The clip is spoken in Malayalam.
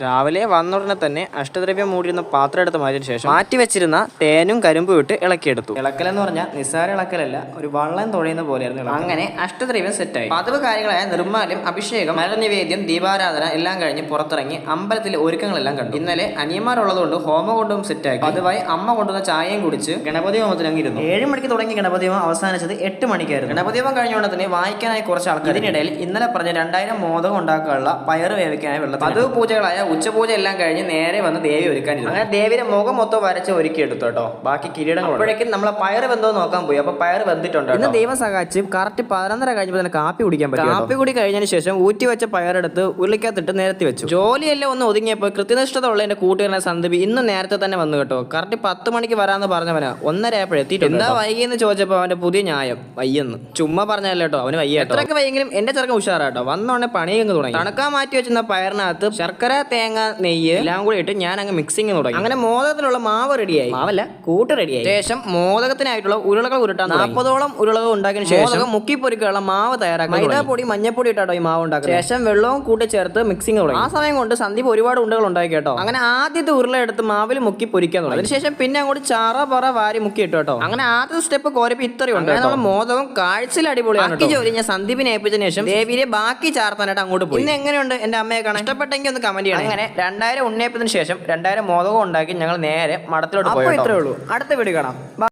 രാവിലെ വന്നുടനെ തന്നെ അഷ്ടദ്രവ്യം മൂടിയിരുന്ന പാത്രം എടുത്ത് മാറ്റിയതിനു ശേഷം മാറ്റി വെച്ചിരുന്ന തേനും കരിമ്പും ഇട്ട് ഇളക്കിയെടുത്തു. ഇളക്കലെന്ന് പറഞ്ഞാൽ നിസ്സാര ഇളക്കലല്ല, ഒരു വള്ളം തുഴയുന്ന പോലെയായിരുന്നു. അങ്ങനെ അഷ്ടദ്രവ്യം സെറ്റായി. പതിവ് കാര്യങ്ങളായ നിർമ്മാല്യം, അഭിഷേകം, മലനിവേദ്യം, ദീപാരാധന എല്ലാം കഴിഞ്ഞ് പുറത്തിറങ്ങി അമ്പലത്തിലെ ഒരുക്കങ്ങളെല്ലാം കണ്ടു. ഇന്നലെ അനിയന്മാരുള്ളതുകൊണ്ട് ഹോമകുണ്ടവും സെറ്റാക്കി. പതിവായി അമ്മ കൊണ്ടുവന്ന ചായയും കുടിച്ച് ഗണപതി ഹോമത്തിന് അങ്ങിരുന്നു. 7 മണിക്ക് തുടങ്ങി ഗണപതി ഹോമം അവസാനിച്ചത് 8 മണിക്കായിരുന്നു. ഗണപതി ഹോമം കഴിഞ്ഞുകൊണ്ട് തന്നെ വായിക്കാനായി കുറച്ച് ആൾക്കാർ. ഇതിനിടയിൽ ഇന്നലെ പറഞ്ഞ 2000 മോദകം ഉണ്ടാക്കാനുള്ള പയറ് വേവിക്കാനായി വെള്ളം. പതിവ് പൂജകളായ ഉച്ചപൂജ എല്ലാം കഴിഞ്ഞ് നേരെ വന്ന് ദേവി ഒരുക്കാനിരുന്നു. അങ്ങനെ ദേവിയുടെ മുഖം മൊത്തം വരച്ച് ഒരുക്കി എടുത്തു കേട്ടോ. ബാക്കി കിരീടങ്ങൾ അപ്പോഴേക്കും നമ്മളെ പയറ് വെന്തോ നോക്കാൻ പോയി. അപ്പൊ പയറ് വെന്തിട്ടുണ്ട്. ഇന്ന് ദൈവം സഹായിച്ച് കറക്റ്റ് 11:30 കഴിഞ്ഞപ്പോൾ തന്നെ കാപ്പി കുടിക്കാൻ പറ്റും. കാപ്പി കൂടി കഴിഞ്ഞതിന് ശേഷം ഊറ്റി വെച്ച പയറെടുത്ത് ഉരുളിക്കകത്തിട്ട് നിരത്തി വെച്ചു. ജോലിയെല്ലാം ഒന്ന് ഒതുങ്ങിയപ്പോൾ കൃത്യനിഷ്ഠത ഉള്ള എന്റെ കൂട്ടുകാരനെ സന്ദീപ് ഇന്ന് നേരത്തെ തന്നെ വന്നു കേട്ടോ. കറക്റ്റ് 10 മണിക്ക് വരാന്ന് പറഞ്ഞവനാ 1:30 ആയപ്പോഴെത്തിയിട്ടുണ്ട്. എന്താ വൈകിയെന്ന് ചോദിച്ചപ്പോൾ അവന്റെ പുതിയ ന്യായം വയ്യെന്ന്. ചുമ്മാ പറഞ്ഞല്ലോ കേട്ടോ, അവന് വയ്യ. എത്രയൊക്കെ വൈകിയെങ്കിലും എന്റെ ചെറുക്കൻ ഉഷാറാട്ടോ. വന്നോടെ പണിയങ്ങ് തുടങ്ങി. തണുക്കാൻ മാറ്റി വെച്ചിരുന്ന പയറിനകത്ത് ശർക്കര, തേങ്ങ, നെയ്യ് എല്ലാം കൂടി ഇട്ട് ഞാൻ അങ്ങ് മിക്സിങ് തുടങ്ങി. അങ്ങനെ മോദകത്തിലുള്ള മാവ് റെഡിയായി. മാവല്ല, കൂട്ട് റെഡിയായി. ശേഷം മോദകത്തിനായിട്ടുള്ള ഉരുളകൾ ഉരുട്ടാൻ 40ഓളം ഉരുളകൾ ഉണ്ടാക്കിയതിനു ശേഷം മുക്കിപ്പൊരിക്കാനുള്ള മാവ് തയ്യാറാക്കി. മൈദാപ്പൊടി, മഞ്ഞപ്പൊടി ഇട്ടാട്ടോ ഈ മാവ് ഉണ്ടാക്കുക. ശേഷം വെള്ളവും കൂട്ടി ചേർത്ത് മിക്സിങ് തുടങ്ങി. ആ സമയം കൊണ്ട് സന്ദീപ് ഒരുപാട് ഉണ്ടകൾ ഉണ്ടാക്കി കേട്ടോ. അങ്ങനെ ആദ്യത്തെ ഉരുള എടുത്ത് മാവിൽ മുക്കി പൊരിക്കാൻ തുടങ്ങി. അതിനുശേഷം പിന്നെ അങ്ങോട്ട് ചാറ പറ വാരി മുക്കി ഇട്ടു കേട്ടോ. അങ്ങനെ ആദ്യത്തെ സ്റ്റെപ്പ് കോരപ്പ് ഇത്രയും ഉണ്ട്. നമ്മുടെ മോദകം കാഴ്ചയിൽ അടിപൊളിയാണ്. ജോലി ഞാൻ സന്ദീപിനെ ഏൽപ്പിച്ചതിന് ശേഷം ദേവിയെ ബാക്കി ചാർത്താനായിട്ട് അങ്ങോട്ട് പോയി. ഇന്ന് എങ്ങനെയുണ്ട് എന്റെ അമ്മയെ കാണാൻ? ഇഷ്ടപ്പെട്ടെങ്കിൽ ഒന്ന് കമന്റ് ചെയ്യണം. അങ്ങനെ 2000 ഉണ്ണിയപ്പത്തിന് ശേഷം 2000 മോദകം ഉണ്ടാക്കി ഞങ്ങൾ നേരെ മഠത്തിലോട്ട് പോയി. ഇത്രേ ഉള്ളൂ. അടുത്ത വീഡിയോ കാണാം.